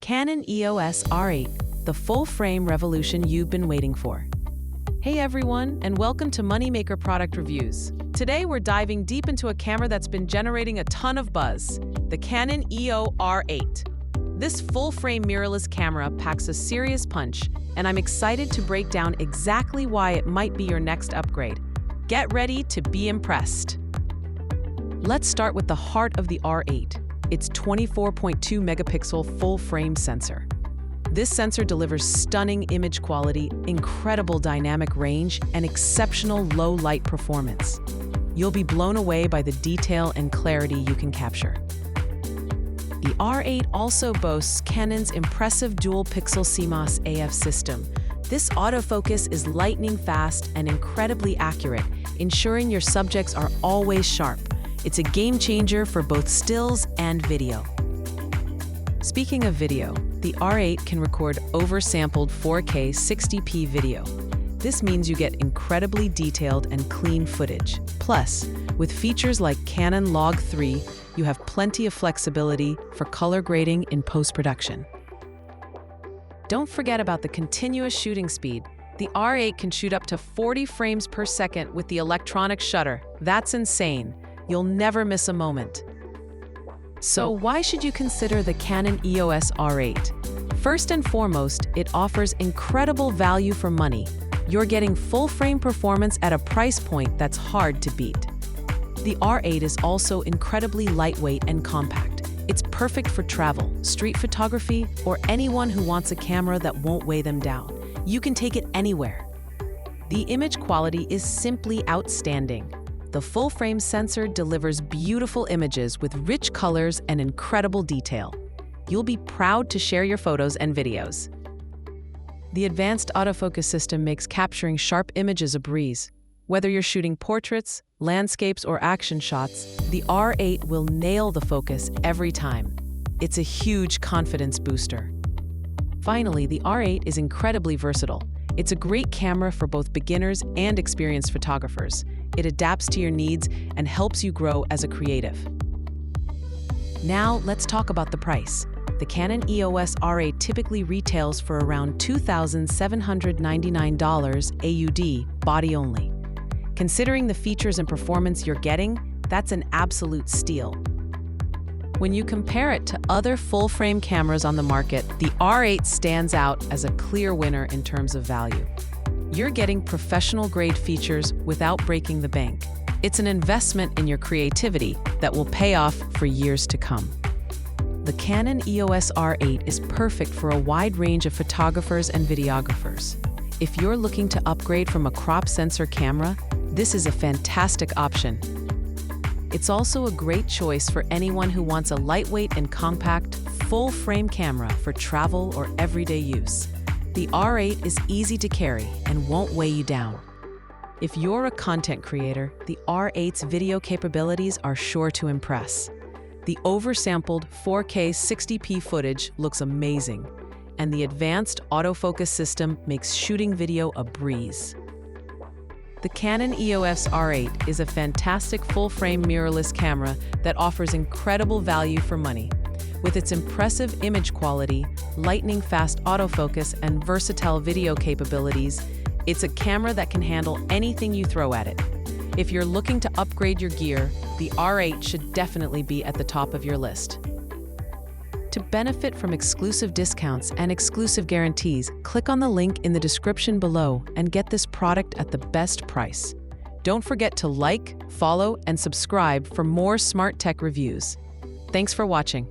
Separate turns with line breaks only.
Canon EOS R8, the full-frame revolution you've been waiting for. Hey everyone, and welcome to Moneymaker Product Reviews. Today we're diving deep into a camera that's been generating a ton of buzz, the Canon EOS R8. This full-frame mirrorless camera packs a serious punch, and I'm excited to break down exactly why it might be your next upgrade. Get ready to be impressed. Let's start with the heart of the R8, its 24.2 megapixel full-frame sensor. This sensor delivers stunning image quality, incredible dynamic range, and exceptional low-light performance. You'll be blown away by the detail and clarity you can capture. The R8 also boasts Canon's impressive dual-pixel CMOS AF system. This autofocus is lightning fast and incredibly accurate, ensuring your subjects are always sharp. It's a game changer for both stills and video. Speaking of video, the R8 can record oversampled 4K 60p video. This means you get incredibly detailed and clean footage. Plus, with features like Canon Log 3, you have plenty of flexibility for color grading in post-production. Don't forget about the continuous shooting speed. The R8 can shoot up to 40 frames per second with the electronic shutter. That's insane. You'll never miss a moment. So why should you consider the Canon EOS R8? First and foremost, it offers incredible value for money. You're getting full-frame performance at a price point that's hard to beat. The R8 is also incredibly lightweight and compact. It's perfect for travel, street photography, or anyone who wants a camera that won't weigh them down. You can take it anywhere. The image quality is simply outstanding. The full-frame sensor delivers beautiful images with rich colors and incredible detail. You'll be proud to share your photos and videos. The advanced autofocus system makes capturing sharp images a breeze. Whether you're shooting portraits, landscapes, or action shots, the R8 will nail the focus every time. It's a huge confidence booster. Finally, the R8 is incredibly versatile. It's a great camera for both beginners and experienced photographers. It adapts to your needs and helps you grow as a creative. Now, let's talk about the price. The Canon EOS R8 typically retails for around $2,799 AUD, body only. Considering the features and performance you're getting, that's an absolute steal. When you compare it to other full-frame cameras on the market, the R8 stands out as a clear winner in terms of value. You're getting professional-grade features without breaking the bank. It's an investment in your creativity that will pay off for years to come. The Canon EOS R8 is perfect for a wide range of photographers and videographers. If you're looking to upgrade from a crop sensor camera, this is a fantastic option. It's also a great choice for anyone who wants a lightweight and compact, full-frame camera for travel or everyday use. The R8 is easy to carry and won't weigh you down. If you're a content creator, the R8's video capabilities are sure to impress. The oversampled 4K 60p footage looks amazing, and the advanced autofocus system makes shooting video a breeze. The Canon EOS R8 is a fantastic full-frame mirrorless camera that offers incredible value for money. With its impressive image quality, lightning-fast autofocus, and versatile video capabilities, it's a camera that can handle anything you throw at it. If you're looking to upgrade your gear, the R8 should definitely be at the top of your list. To benefit from exclusive discounts and exclusive guarantees, click on the link in the description below and get this product at the best price. Don't forget to like, follow, and subscribe for more smart tech reviews. Thanks for watching.